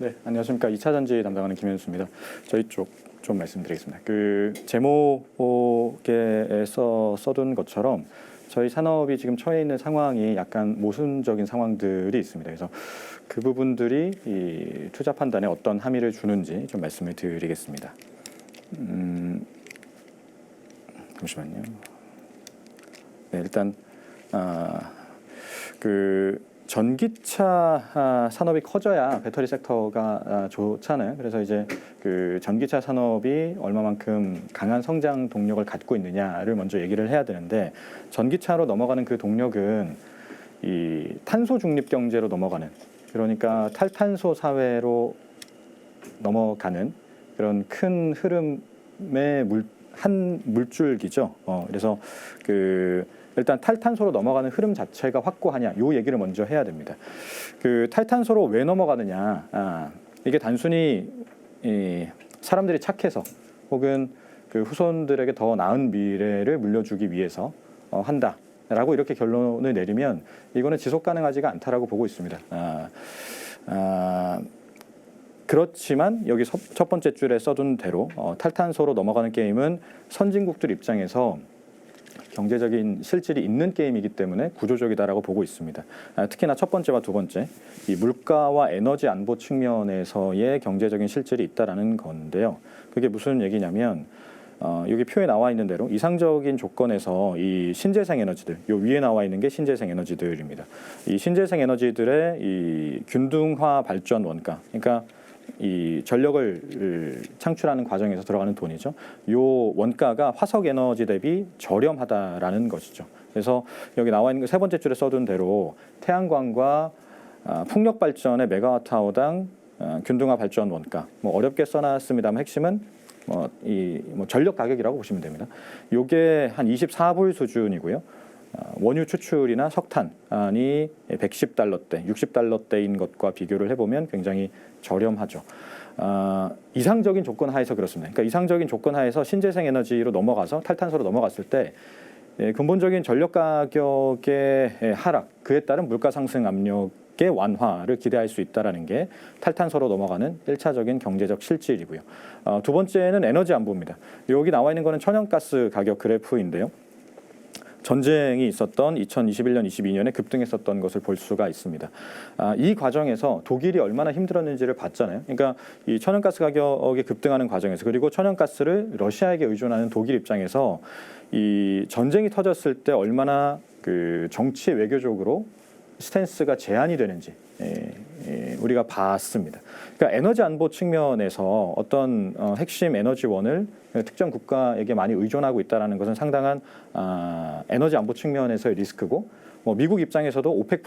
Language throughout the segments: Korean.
네, 안녕하십니까. 2차 전지 담당하는 김현수입니다. 저희 쪽 좀 말씀드리겠습니다. 그 제목에 써둔 것처럼 저희 산업이 지금 처해 있는 상황이 약간 모순적인 상황들이 있습니다. 그래서 그 부분들이 이 투자 판단에 어떤 함의를 주는지 좀 말씀을 드리겠습니다. 잠시만요. 네, 일단 그 전기차 산업이 커져야 배터리 섹터가 좋잖아요. 그래서 이제 그 전기차 산업이 얼마만큼 강한 성장 동력을 갖고 있느냐를 먼저 얘기를 해야 되는데, 전기차로 넘어가는 그 동력은 이 탄소 중립 경제로 넘어가는, 그러니까 탈탄소 사회로 넘어가는 그런 큰 흐름의 한 물줄기죠. 그래서 그 일단 탈탄소로 넘어가는 흐름 자체가 확고하냐, 요 얘기를 먼저 해야 됩니다. 그 탈탄소로 왜 넘어가느냐, 이게 단순히 사람들이 착해서 혹은 그 후손들에게 더 나은 미래를 물려주기 위해서 한다라고 이렇게 결론을 내리면 이거는 지속 가능하지가 않다라고 보고 있습니다. 그렇지만 여기 첫 번째 줄에 써둔 대로 탈탄소로 넘어가는 게임은 선진국들 입장에서 경제적인 실질이 있는 게임이기 때문에 구조적이다라고 보고 있습니다. 특히나 첫 번째와 두 번째, 이 물가와 에너지 안보 측면에서의 경제적인 실질이 있다라는 건데요. 그게 무슨 얘기냐면 여기 표에 나와 있는 대로 이상적인 조건에서 이 신재생 에너지들, 요 위에 나와 있는 게 신재생 에너지들입니다. 이 신재생 에너지들의 이 균등화 발전 원가, 그러니까 이 전력을 창출하는 과정에서 들어가는 돈이죠. 요 원가가 화석 에너지 대비 저렴하다라는 것이죠. 그래서 여기 나와 있는 세 번째 줄에 써둔 대로 태양광과 풍력 발전의 메가와트아워당 균등화 발전 원가, 뭐 어렵게 써놨습니다만 핵심은 전력 가격이라고 보시면 됩니다. 요게 한 24불 수준이고요. 원유 추출이나 석탄이 110달러대, 60달러대인 것과 비교를 해보면 굉장히 저렴하죠. 이상적인 조건 하에서 그렇습니다. 그러니까 이상적인 조건 하에서 신재생 에너지로 넘어가서 탈탄소로 넘어갔을 때 근본적인 전력 가격의 하락, 그에 따른 물가 상승 압력의 완화를 기대할 수 있다는 게 탈탄소로 넘어가는 1차적인 경제적 실질이고요. 두 번째는 에너지 안보입니다. 여기 나와 있는 거는 천연가스 가격 그래프인데요. 전쟁이 있었던 2021년, 22년에 급등했었던 것을 볼 수가 있습니다. 이 과정에서 독일이 얼마나 힘들었는지를 봤잖아요. 그러니까 이 천연가스 가격이 급등하는 과정에서, 그리고 천연가스를 러시아에게 의존하는 독일 입장에서 이 전쟁이 터졌을 때 얼마나 그 정치 외교적으로 스탠스가 제한이 되는지 우리가 봤습니다. 그러니까 에너지 안보 측면에서 어떤 핵심 에너지원을 특정 국가에게 많이 의존하고 있다는 것은 상당한 에너지 안보 측면에서의 리스크고, 미국 입장에서도 오펙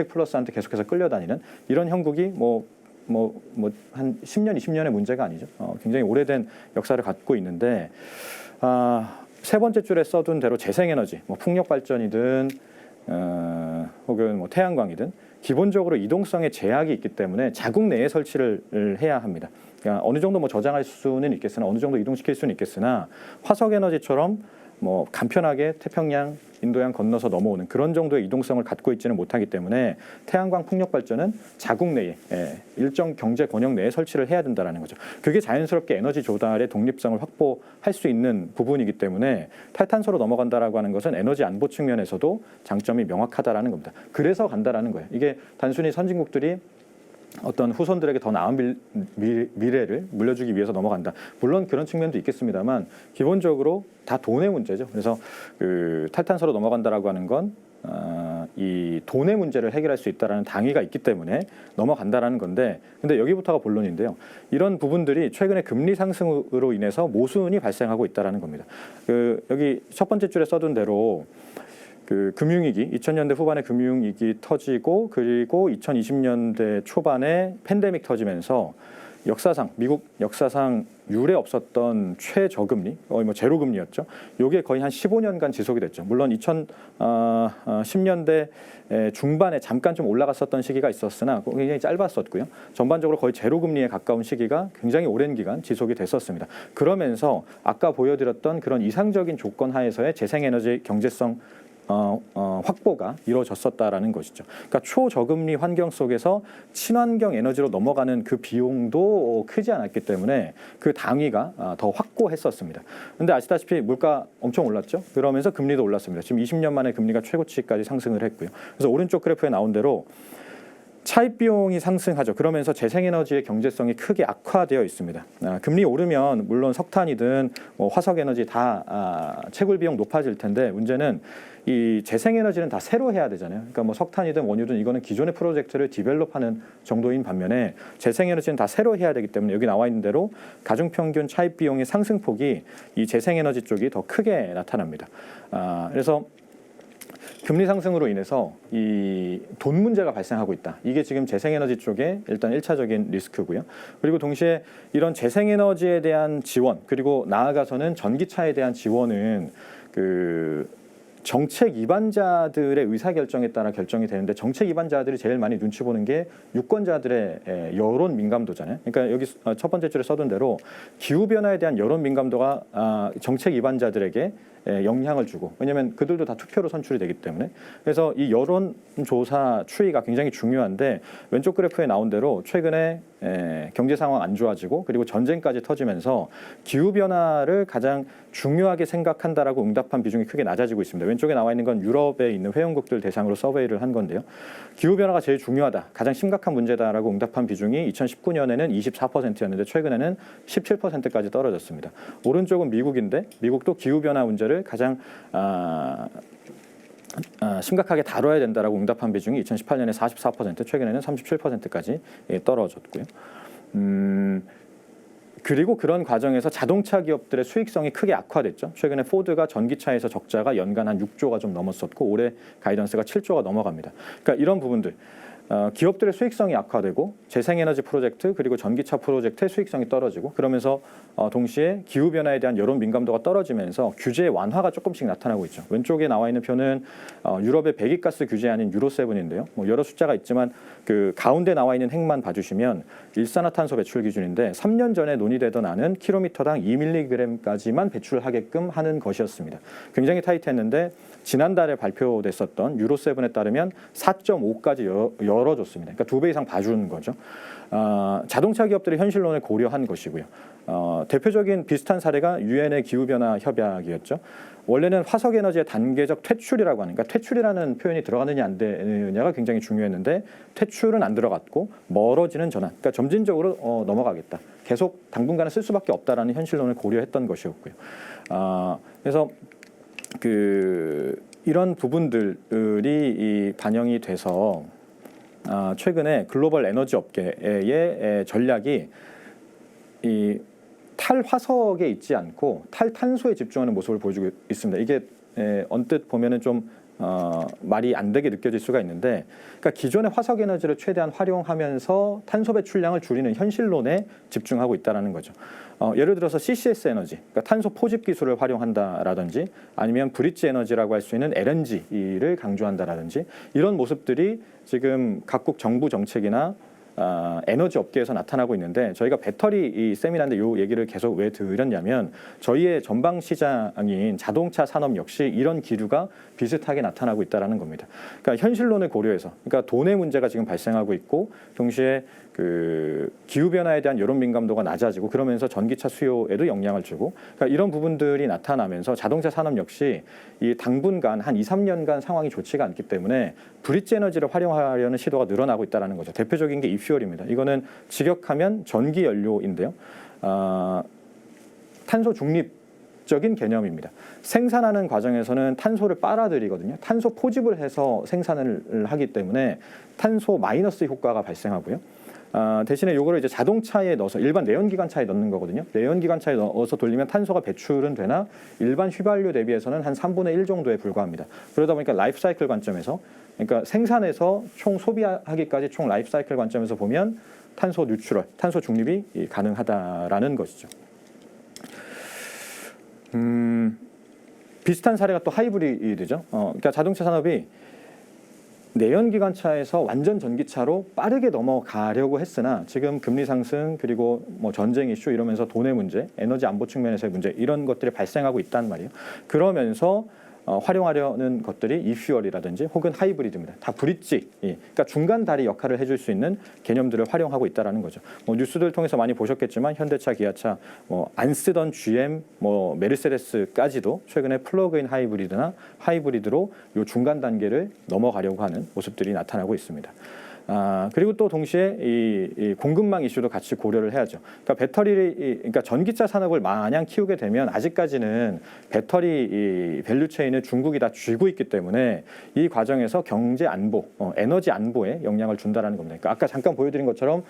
플러스한테 계속해서 끌려다니는 이런 형국이 한 10년, 20년의 문제가 아니죠. 굉장히 오래된 역사를 갖고 있는데, 세 번째 줄에 써둔 대로 재생에너지, 풍력 발전이든 혹은 태양광이든 기본적으로 이동성에 제약이 있기 때문에 자국 내에 설치를 해야 합니다. 그러니까 어느 정도 저장할 수는 있겠으나, 어느 정도 이동시킬 수는 있겠으나, 화석 에너지처럼 간편하게 태평양, 인도양 건너서 넘어오는 그런 정도의 이동성을 갖고 있지는 못하기 때문에 태양광 풍력 발전은 자국 내에 일정 경제 권역 내에 설치를 해야 된다는 거죠. 그게 자연스럽게 에너지 조달의 독립성을 확보할 수 있는 부분이기 때문에 탈탄소로 넘어간다라고 하는 것은 에너지 안보 측면에서도 장점이 명확하다라는 겁니다. 그래서 간다라는 거예요. 이게 단순히 선진국들이 어떤 후손들에게 더 나은 미래를 물려주기 위해서 넘어간다. 물론 그런 측면도 있겠습니다만 기본적으로 다 돈의 문제죠. 그래서 그 탈탄소로 넘어간다라고 하는 건 이 돈의 문제를 해결할 수 있다라는 당위가 있기 때문에 넘어간다라는 건데, 근데 여기부터가 본론인데요. 이런 부분들이 최근에 금리 상승으로 인해서 모순이 발생하고 있다라는 겁니다. 여기 첫 번째 줄에 써둔 대로 그 금융위기, 2000년대 후반에 금융위기 터지고, 그리고 2020년대 초반에 팬데믹 터지면서 미국 역사상 유례 없었던 최저금리, 제로금리였죠. 이게 거의 한 15년간 지속이 됐죠. 물론 2010년대 중반에 잠깐 좀 올라갔었던 시기가 있었으나 굉장히 짧았었고요. 전반적으로 거의 제로금리에 가까운 시기가 굉장히 오랜 기간 지속이 됐었습니다. 그러면서 아까 보여드렸던 그런 이상적인 조건 하에서의 재생에너지 경제성 확보가 이루어졌었다라는 것이죠. 그러니까 초저금리 환경 속에서 친환경 에너지로 넘어가는 그 비용도 크지 않았기 때문에 그 당위가 더 확고했었습니다. 그런데 아시다시피 물가 엄청 올랐죠. 그러면서 금리도 올랐습니다. 지금 20년 만에 금리가 최고치까지 상승을 했고요. 그래서 오른쪽 그래프에 나온 대로 차입 비용이 상승하죠. 그러면서 재생에너지의 경제성이 크게 악화되어 있습니다. 금리 오르면 물론 석탄이든 뭐 화석에너지 다 채굴 비용 높아질 텐데 문제는 이 재생에너지는 다 새로 해야 되잖아요. 그러니까 뭐 석탄이든 원유든 이거는 기존의 프로젝트를 디벨롭하는 정도인 반면에 재생에너지는 다 새로 해야 되기 때문에 여기 나와 있는 대로 가중평균 차입 비용의 상승폭이 이 재생에너지 쪽이 더 크게 나타납니다. 그래서 금리 상승으로 인해서 이 돈 문제가 발생하고 있다. 이게 지금 재생에너지 쪽에 일단 1차적인 리스크고요. 그리고 동시에 이런 재생에너지에 대한 지원 그리고 나아가서는 전기차에 대한 지원은 그 정책 위반자들의 의사결정에 따라 결정이 되는데 정책 위반자들이 제일 많이 눈치 보는 게 유권자들의 여론 민감도잖아요. 그러니까 여기 첫 번째 줄에 써둔 대로 기후변화에 대한 여론 민감도가 정책 위반자들에게 영향을 주고 왜냐하면 그들도 다 투표로 선출이 되기 때문에 그래서 이 여론조사 추이가 굉장히 중요한데 왼쪽 그래프에 나온 대로 최근에 경제 상황 안 좋아지고 그리고 전쟁까지 터지면서 기후변화를 가장 중요하게 생각한다라고 응답한 비중이 크게 낮아지고 있습니다. 왼쪽에 나와 있는 건 유럽에 있는 회원국들 대상으로 서베이를 한 건데요. 기후변화가 제일 중요하다, 가장 심각한 문제다라고 응답한 비중이 2019년에는 24%였는데 최근에는 17%까지 떨어졌습니다. 오른쪽은 미국인데 미국도 기후변화 문제를 가장 심각하게 다뤄야 된다라고 응답한 비중이 2018년에 44%, 최근에는 37%까지 떨어졌고요. 그리고 그런 과정에서 자동차 기업들의 수익성이 크게 악화됐죠. 최근에 포드가 전기차에서 적자가 연간 한 6조가 좀 넘었었고 올해 가이던스가 7조가 넘어갑니다. 그러니까 이런 부분들. 기업들의 수익성이 악화되고 재생에너지 프로젝트 그리고 전기차 프로젝트의 수익성이 떨어지고 그러면서 동시에 기후변화에 대한 여론 민감도가 떨어지면서 규제 완화가 조금씩 나타나고 있죠. 왼쪽에 나와 있는 표는 유럽의 배기가스 규제 아닌 유로7인데요. 뭐 여러 숫자가 있지만 그 가운데 나와 있는 행만 봐주시면 일산화탄소 배출 기준인데 3년 전에 논의되던 안은 킬로미터당 2mg까지만 배출하게끔 하는 것이었습니다. 굉장히 타이트했는데 지난달에 발표됐었던 유로7에 따르면 4.5까지 열어줬습니다. 그러니까 2배 이상 봐주는 거죠. 자동차 기업들의 현실론을 고려한 것이고요. 대표적인 비슷한 사례가 유엔의 기후변화 협약이었죠. 원래는 화석에너지의 단계적 퇴출이라고 하는, 그러니까 퇴출이라는 표현이 들어가느냐 안 되느냐가 굉장히 중요했는데 퇴출은 안 들어갔고 멀어지는 전환, 그러니까 점진적으로 넘어가겠다. 계속 당분간은 쓸 수밖에 없다라는 현실론을 고려했던 것이었고요. 그래서 이런 부분들이 반영이 돼서 최근에 글로벌 에너지 업계의 전략이 이 탈화석에 있지 않고 탈탄소에 집중하는 모습을 보여주고 있습니다. 이게 언뜻 보면은 좀 말이 안 되게 느껴질 수가 있는데, 그러니까 기존의 화석 에너지를 최대한 활용하면서 탄소 배출량을 줄이는 현실론에 집중하고 있다는 거죠. 예를 들어서 CCS 에너지, 그러니까 탄소 포집 기술을 활용한다라든지 아니면 브릿지 에너지라고 할 수 있는 LNG를 강조한다라든지 이런 모습들이 지금 각국 정부 정책이나 에너지 업계에서 나타나고 있는데 저희가 배터리 이 세미나인데 이 얘기를 계속 왜 드렸냐면 저희의 전방 시장인 자동차 산업 역시 이런 기류가 비슷하게 나타나고 있다는 겁니다. 그러니까 현실론을 고려해서 그러니까 돈의 문제가 지금 발생하고 있고 동시에 기후변화에 대한 여론 민감도가 낮아지고 그러면서 전기차 수요에도 영향을 주고 그러니까 이런 부분들이 나타나면서 자동차 산업 역시 이 당분간 한 2, 3년간 상황이 좋지가 않기 때문에 브릿지 에너지를 활용하려는 시도가 늘어나고 있다는 거죠. 대표적인 게 이퓨얼입니다. 이거는 직역하면 전기 연료인데요. 탄소 중립적인 개념입니다. 생산하는 과정에서는 탄소를 빨아들이거든요. 탄소 포집을 해서 생산을 하기 때문에 탄소 마이너스 효과가 발생하고요. 대신에 요거를 이제 자동차에 넣어서 일반 내연기관차에 넣는 거거든요. 내연기관차에 넣어서 돌리면 탄소가 배출은 되나 일반 휘발유 대비해서는 한 3분의 1 정도에 불과합니다. 그러다 보니까 라이프 사이클 관점에서 그러니까 생산에서 총 소비하기까지 총 라이프 사이클 관점에서 보면 탄소 뉴트럴, 탄소 중립이 가능하다라는 것이죠. 비슷한 사례가 또 하이브리드죠. 그러니까 자동차 산업이 내연기관차에서 완전 전기차로 빠르게 넘어가려고 했으나 지금 금리 상승 그리고 뭐 전쟁 이슈 이러면서 돈의 문제, 에너지 안보 측면에서의 문제 이런 것들이 발생하고 있단 말이에요. 그러면서 활용하려는 것들이 이퓨얼이라든지 혹은 하이브리드입니다. 다 브릿지, 그러니까 중간 다리 역할을 해줄 수 있는 개념들을 활용하고 있다라는 거죠. 뉴스들 통해서 많이 보셨겠지만 현대차, 기아차, 안 쓰던 GM, 메르세데스까지도 최근에 플러그인 하이브리드나 하이브리드로 요 중간 단계를 넘어가려고 하는 모습들이 나타나고 있습니다. 그리고 또 동시에 이 공급망 이슈도 같이 고려를 해야죠. 그러니까 그러니까 전기차 산업을 마냥 키우게 되면 아직까지는 배터리 이 밸류체인을 중국이 다 쥐고 있기 때문에 이 과정에서 경제 안보, 에너지 안보에 영향을 준다라는 겁니다. 그러니까 아까 잠깐 보여드린 것처럼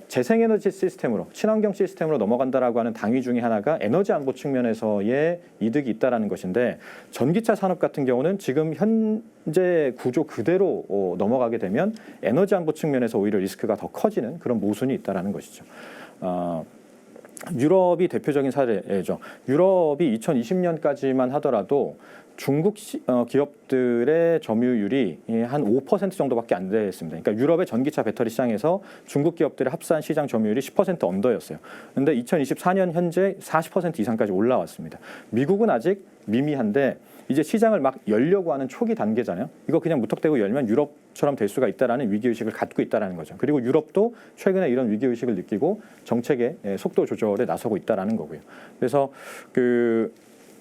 재생에너지 시스템으로, 친환경 시스템으로 넘어간다라고 하는 당위 중에 하나가 에너지 안보 측면에서의 이득이 있다라는 것인데, 전기차 산업 같은 경우는 지금 현재 구조 그대로 넘어가게 되면 에너지 안보 측면에서 오히려 리스크가 더 커지는 그런 모순이 있다라는 것이죠. 유럽이 대표적인 사례죠. 유럽이 2020년까지만 하더라도 중국 기업들의 점유율이 한 5% 정도밖에 안 됐습니다. 그러니까 유럽의 전기차 배터리 시장에서 중국 기업들의 합산 시장 점유율이 10% 언더였어요. 그런데 2024년 현재 40% 이상까지 올라왔습니다. 미국은 아직 미미한데 이제 시장을 막 열려고 하는 초기 단계잖아요. 이거 그냥 무턱대고 열면 유럽처럼 될 수가 있다라는 위기의식을 갖고 있다는 거죠. 그리고 유럽도 최근에 이런 위기의식을 느끼고 정책의 속도 조절에 나서고 있다는 거고요. 그래서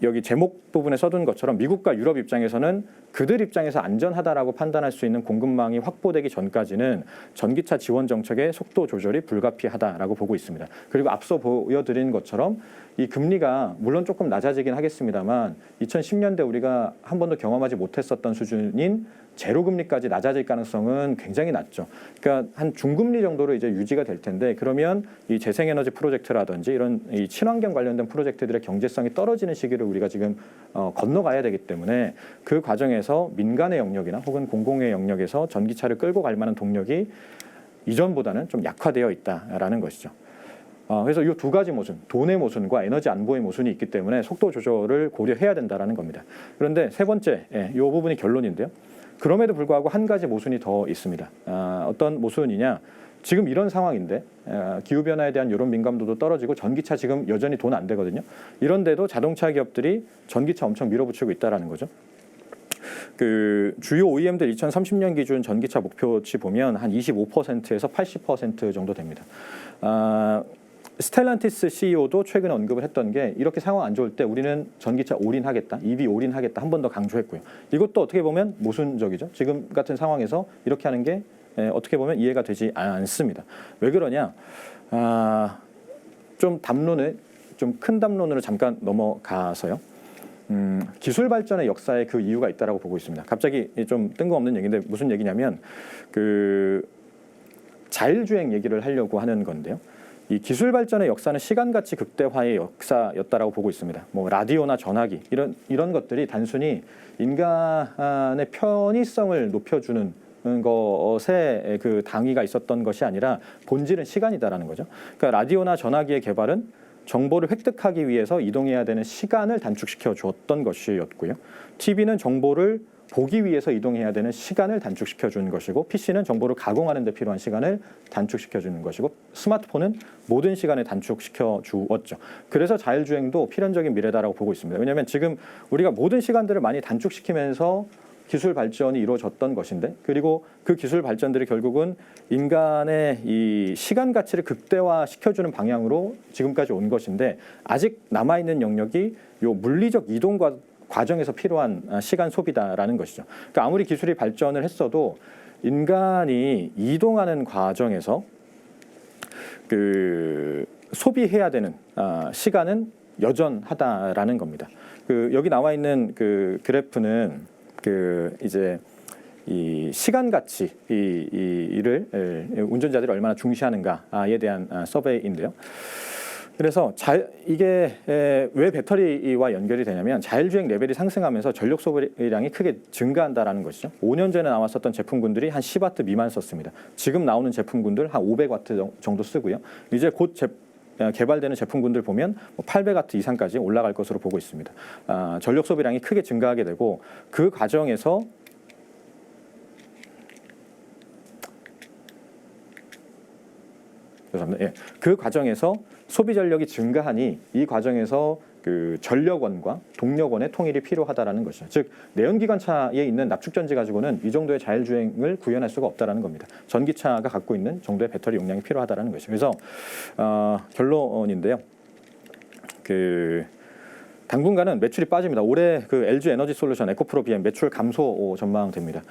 여기 제목 부분에 써둔 것처럼 미국과 유럽 입장에서는 그들 입장에서 안전하다라고 판단할 수 있는 공급망이 확보되기 전까지는 전기차 지원 정책의 속도 조절이 불가피하다라고 보고 있습니다. 그리고 앞서 보여드린 것처럼 이 금리가 물론 조금 낮아지긴 하겠습니다만 2010년대 우리가 한 번도 경험하지 못했었던 수준인 제로 금리까지 낮아질 가능성은 굉장히 낮죠. 그러니까 한 중금리 정도로 이제 유지가 될 텐데, 그러면 이 재생에너지 프로젝트라든지 이런 이 친환경 관련된 프로젝트들의 경제성이 떨어지는 시기를 우리가 지금 건너가야 되기 때문에 그 과정에서 민간의 영역이나 혹은 공공의 영역에서 전기차를 끌고 갈 만한 동력이 이전보다는 좀 약화되어 있다라는 것이죠. 그래서 이 두 가지 모순, 돈의 모순과 에너지 안보의 모순이 있기 때문에 속도 조절을 고려해야 된다라는 겁니다. 그런데 세 번째, 이 부분이 결론인데요. 그럼에도 불구하고 한 가지 모순이 더 있습니다. 어떤 모순이냐? 지금 이런 상황인데 기후변화에 대한 여론 민감도도 떨어지고 전기차 지금 여전히 돈 안 되거든요. 이런데도 자동차 기업들이 전기차 엄청 밀어붙이고 있다는 거죠. 주요 OEM들 2030년 기준 전기차 목표치 보면 한 25%에서 80% 정도 됩니다. 스텔란티스 CEO도 최근에 언급을 했던 게, 이렇게 상황 안 좋을 때 우리는 전기차 올인하겠다, EV 올인하겠다 한 번 더 강조했고요. 이것도 어떻게 보면 모순적이죠. 지금 같은 상황에서 이렇게 하는 게 어떻게 보면 이해가 되지 않습니다. 왜 그러냐? 좀 큰 담론으로 잠깐 넘어가서요. 기술 발전의 역사에 그 이유가 있다라고 보고 있습니다. 갑자기 좀 뜬금없는 얘기인데 무슨 얘기냐면 자율주행 얘기를 하려고 하는 건데요. 이 기술 발전의 역사는 시간같이 극대화의 역사였다라고 보고 있습니다. 라디오나 전화기 이런 것들이 단순히 인간의 편의성을 높여주는 것에 그 당위가 있었던 것이 아니라 본질은 시간이다라는 거죠. 그러니까 라디오나 전화기의 개발은 정보를 획득하기 위해서 이동해야 되는 시간을 단축시켜 주었던 것이었고요. TV는 정보를 보기 위해서 이동해야 되는 시간을 단축시켜 주는 것이고, PC는 정보를 가공하는 데 필요한 시간을 단축시켜 주는 것이고, 스마트폰은 모든 시간을 단축시켜 주었죠. 그래서 자율주행도 필연적인 미래다라고 보고 있습니다. 왜냐하면 지금 우리가 모든 시간들을 많이 단축시키면서 기술 발전이 이루어졌던 것인데, 그리고 그 기술 발전들이 결국은 인간의 이 시간 가치를 극대화시켜주는 방향으로 지금까지 온 것인데, 아직 남아있는 영역이 요 물리적 이동과 과정에서 필요한 시간 소비다라는 것이죠. 그러니까 아무리 기술이 발전을 했어도 인간이 이동하는 과정에서 소비해야 되는 시간은 여전하다라는 겁니다. 여기 나와 있는 그래프는 이제 이 시간 가치 이를 운전자들이 얼마나 중시하는가에 대한 서베이인데요. 그래서 이게 왜 배터리와 연결이 되냐면, 자율주행 레벨이 상승하면서 전력 소비량이 크게 증가한다라는 것이죠. 5년 전에 나왔었던 제품군들이 한 10W 미만 썼습니다. 지금 나오는 제품군들 한 500W 정도 쓰고요. 이제 곧 개발되는 제품군들 보면 800W 이상까지 올라갈 것으로 보고 있습니다. 전력 소비량이 크게 증가하게 되고, 그 과정에서 그 과정에서 소비 전력이 증가하니 이 과정에서 그 전력원과 동력원의 통일이 필요하다라는 것이죠. 즉 내연기관차에 있는 납축전지 가지고는 이 정도의 자율주행을 구현할 수가 없다라는 겁니다. 전기차가 갖고 있는 정도의 배터리 용량이 필요하다라는 것이죠. 그래서 결론인데요. 당분간은 매출이 빠집니다. 올해 그 LG 에너지 솔루션 에코프로 BM 매출 감소 전망됩니다.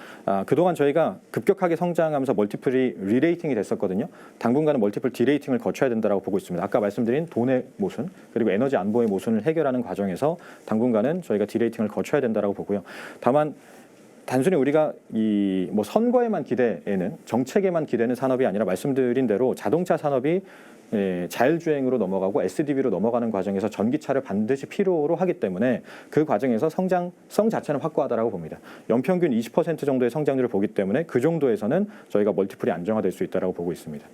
그동안 저희가 급격하게 성장하면서 멀티플이 리레이팅이 됐었거든요. 당분간은 멀티플 디레이팅을 거쳐야 된다고 보고 있습니다. 아까 말씀드린 돈의 모순 그리고 에너지 안보의 모순을 해결하는 과정에서 당분간은 저희가 디레이팅을 거쳐야 된다고 보고요. 다만 단순히 우리가 이 뭐 선거에만 기대는 정책에만 기대는 산업이 아니라 말씀드린 대로 자동차 산업이 자율주행으로 넘어가고 SDV로 넘어가는 과정에서 전기차를 반드시 필요로 하기 때문에 그 과정에서 성장성 자체는 확고하다라고 봅니다. 연평균 20% 정도의 성장률을 보기 때문에 그 정도에서는 저희가 멀티플이 안정화될 수 있다라고 보고 있습니다.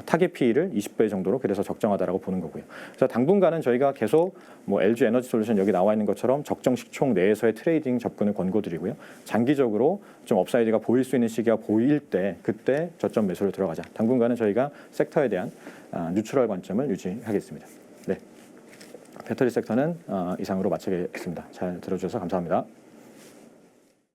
타겟 PE를 20배 정도로 그래서 적정하다라고 보는 거고요. 그래서 당분간은 저희가 계속 뭐 LG 에너지 솔루션 여기 나와 있는 것처럼 적정 시총 내에서의 트레이딩 접근을 권고드리고요. 장기적으로 좀 업사이드가 보일 수 있는 시기가 보일 때 그때 저점 매수로 들어가자. 당분간은 저희가 섹터에 대한 뉴트럴 관점을 유지하겠습니다. 네, 배터리 섹터는 이상으로 마치겠습니다. 잘 들어주셔서 감사합니다.